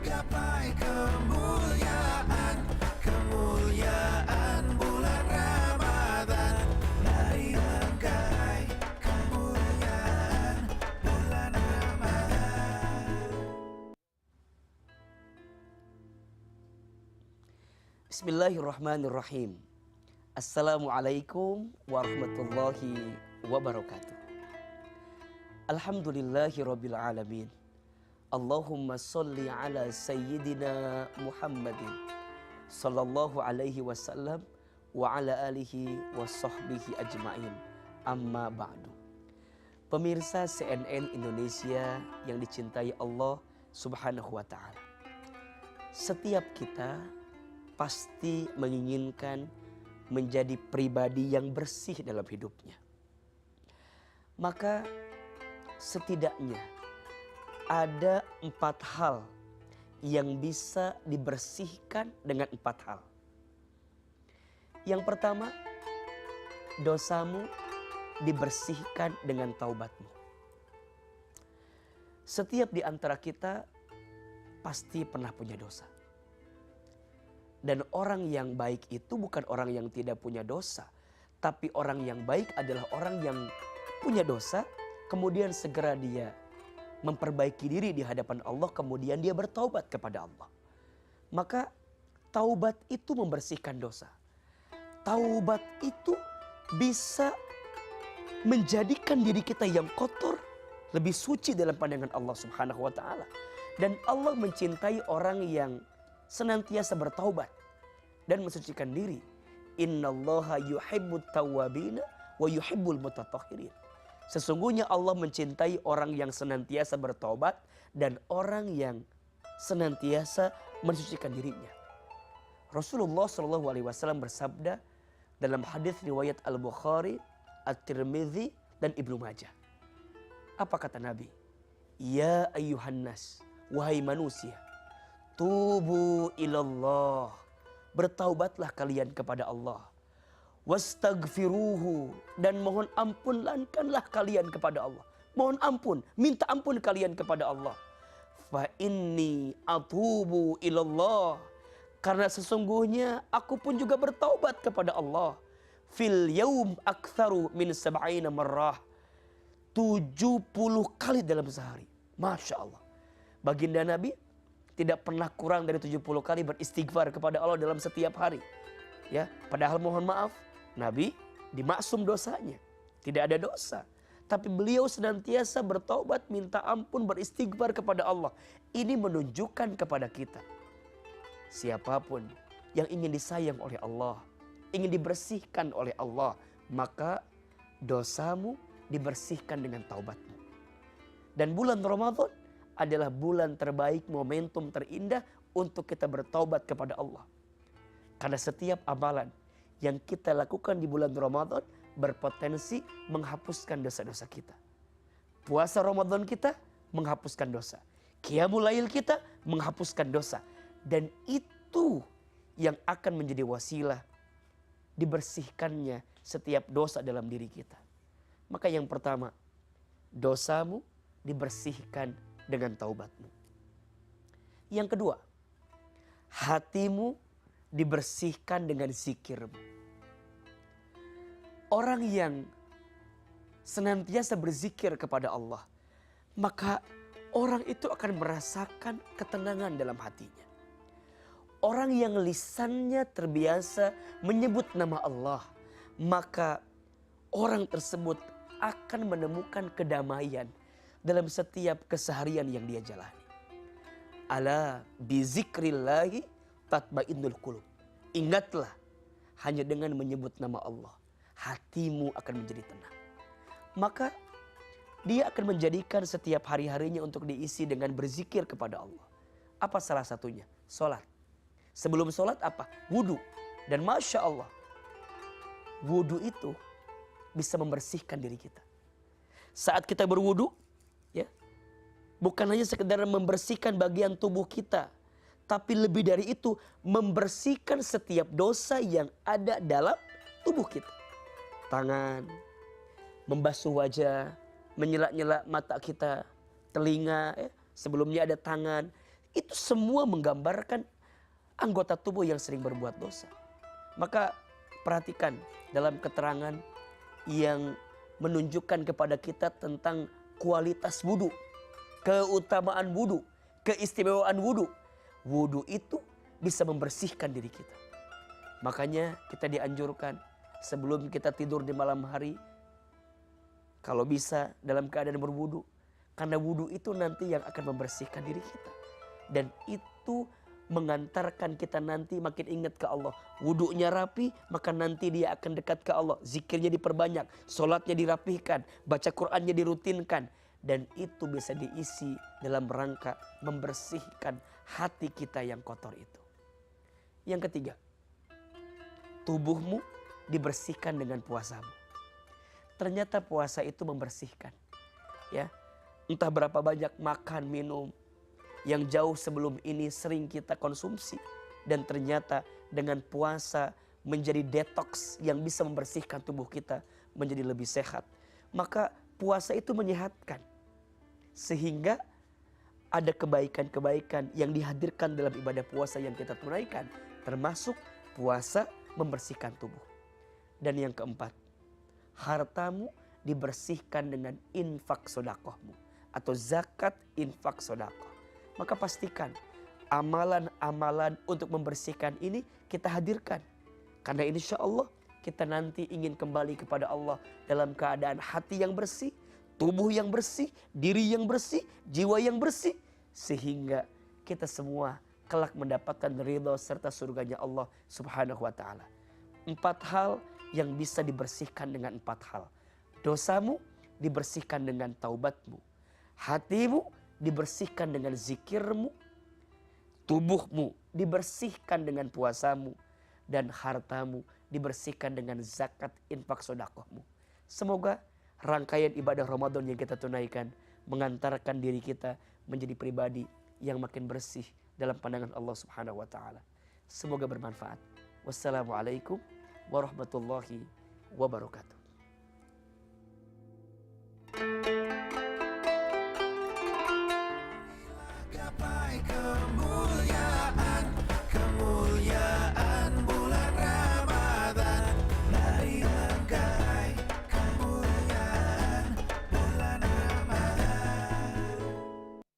gapai kemuliaan, kemuliaan bulan Ramadan. Mari menggapai kemuliaan bulan Ramadan. Bismillahirrahmanirrahim. Assalamualaikum warahmatullahi wabarakatuh. Alhamdulillahirabbil alamin. Allahumma sholli ala sayyidina Muhammadin sallallahu alaihi wasallam wa ala alihi wa sahbihi ajma'in. Amma ba'du. Pemirsa CNN Indonesia yang dicintai Allah Subhanahu wa taala. Setiap kita pasti menginginkan menjadi pribadi yang bersih dalam hidupnya. Maka setidaknya ada 4 hal yang bisa dibersihkan dengan 4 hal. Yang pertama, dosamu dibersihkan dengan taubatmu. Setiap di antara kita pasti pernah punya dosa. Dan orang yang baik itu bukan orang yang tidak punya dosa, tapi orang yang baik adalah orang yang punya dosa, kemudian segera dia memperbaiki diri di hadapan Allah, kemudian dia bertaubat kepada Allah. Maka taubat itu membersihkan dosa. Taubat itu bisa menjadikan diri kita yang kotor lebih suci dalam pandangan Allah Subhanahu wa taala. Dan Allah mencintai orang yang senantiasa bertaubat dan mensucikan diri. Innallaha yuhibbut tawwabina wa yuhibbul mutatahhirin. Sesungguhnya Allah mencintai orang yang senantiasa bertaubat dan orang yang senantiasa mensucikan dirinya. Rasulullah SAW bersabda dalam hadis riwayat Al-Bukhari, At-Tirmidzi dan Ibnu Majah. Apa kata Nabi? Ya ayyuhan nas, wahai manusia, tubu ilallah, bertaubatlah kalian kepada Allah. Wastaghfiruhu, dan mohon ampunkanlah kalian kepada Allah. Mohon ampun, minta ampun kalian kepada Allah. Fa inni atubu ilallah, karena sesungguhnya aku pun juga bertaubat kepada Allah. Fil yaum aktsaru min sab'ina marrah, 70 kali dalam sehari. Masya Allah. Baginda Nabi tidak pernah kurang dari 70 kali beristighfar kepada Allah dalam setiap hari. Ya, padahal mohon maaf, Nabi dimaksum dosanya, tidak ada dosa. Tapi beliau senantiasa bertaubat, minta ampun, beristighfar kepada Allah. Ini menunjukkan kepada kita, siapapun yang ingin disayang oleh Allah, ingin dibersihkan oleh Allah, maka dosamu dibersihkan dengan taubatmu. Dan bulan Ramadan adalah bulan terbaik, momentum terindah untuk kita bertaubat kepada Allah. Karena setiap amalan yang kita lakukan di bulan Ramadan berpotensi menghapuskan dosa-dosa kita. Puasa Ramadan kita menghapuskan dosa. Qiyamul Lail kita menghapuskan dosa. Dan itu yang akan menjadi wasilah dibersihkannya setiap dosa dalam diri kita. Maka yang pertama, dosamu dibersihkan dengan taubatmu. Yang kedua, hatimu dibersihkan dengan zikirmu. Orang yang senantiasa berzikir kepada Allah, maka orang itu akan merasakan ketenangan dalam hatinya. Orang yang lisannya terbiasa menyebut nama Allah, maka orang tersebut akan menemukan kedamaian dalam setiap keseharian yang dia jalani. Ala bizikrillahi tatmainnul qulub. Ingatlah, hanya dengan menyebut nama Allah, hatimu akan menjadi tenang. Maka dia akan menjadikan setiap hari-harinya untuk diisi dengan berzikir kepada Allah. Apa salah satunya? Salat. Sebelum salat apa? Wudu. Dan Masya Allah, wudu itu bisa membersihkan diri kita. Saat kita berwudu, ya, bukan hanya sekedar membersihkan bagian tubuh kita, tapi lebih dari itu membersihkan setiap dosa yang ada dalam tubuh kita. Tangan, membasuh wajah, menyela-nyela mata kita, telinga, ya, sebelumnya ada tangan. Itu semua menggambarkan anggota tubuh yang sering berbuat dosa. Maka perhatikan dalam keterangan yang menunjukkan kepada kita tentang kualitas wudu, keutamaan wudu, keistimewaan wudu. Wudu itu bisa membersihkan diri kita. Makanya kita dianjurkan sebelum kita tidur di malam hari, kalau bisa dalam keadaan berwudu. Karena wudu itu nanti yang akan membersihkan diri kita. Dan itu mengantarkan kita nanti makin ingat ke Allah. Wudunya rapi, maka nanti dia akan dekat ke Allah. Zikirnya diperbanyak, sholatnya dirapihkan, baca Qur'annya dirutinkan. Dan itu bisa diisi dalam rangka membersihkan hati kita yang kotor itu. Yang ketiga, tubuhmu dibersihkan dengan puasamu. Ternyata puasa itu membersihkan. Ya, entah berapa banyak makan, minum yang jauh sebelum ini sering kita konsumsi. Dan ternyata dengan puasa menjadi detox yang bisa membersihkan tubuh kita menjadi lebih sehat. Maka puasa itu menyehatkan. Sehingga ada kebaikan-kebaikan yang dihadirkan dalam ibadah puasa yang kita tunaikan. Termasuk puasa membersihkan tubuh. Dan yang keempat, hartamu dibersihkan dengan infak sodakohmu. Atau zakat infak sodakoh. Maka pastikan amalan-amalan untuk membersihkan ini kita hadirkan. Karena insya Allah kita nanti ingin kembali kepada Allah dalam keadaan hati yang bersih, tubuh yang bersih, diri yang bersih, jiwa yang bersih. Sehingga kita semua kelak mendapatkan ridha serta surganya Allah subhanahu wa ta'ala. 4 hal yang bisa dibersihkan dengan 4 hal. Dosamu dibersihkan dengan taubatmu. Hatimu dibersihkan dengan zikirmu. Tubuhmu dibersihkan dengan puasamu. Dan hartamu dibersihkan dengan zakat infak sodakohmu. Semoga rangkaian ibadah Ramadan yang kita tunaikan mengantarkan diri kita menjadi pribadi yang makin bersih dalam pandangan Allah subhanahu wa ta'ala. Semoga bermanfaat. Wassalamualaikum warahmatullahi wabarakatuh.